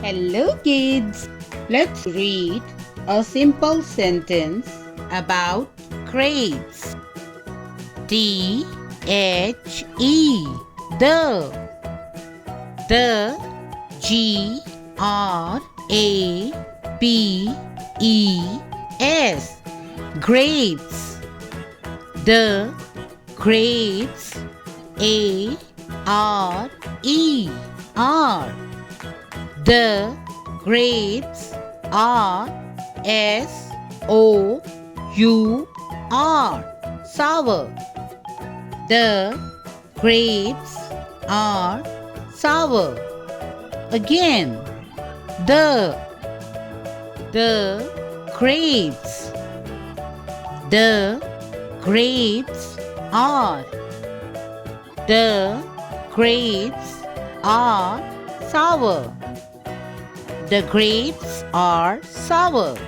Hello, kids. Let's read a simple sentence about grapes. T H E the G R A P E S grapes. The grapes. A R E R the grapes are sour sour. The grapes are sour. Again, the grapes. The grapes are. The grapes are sour. The grapes are sour.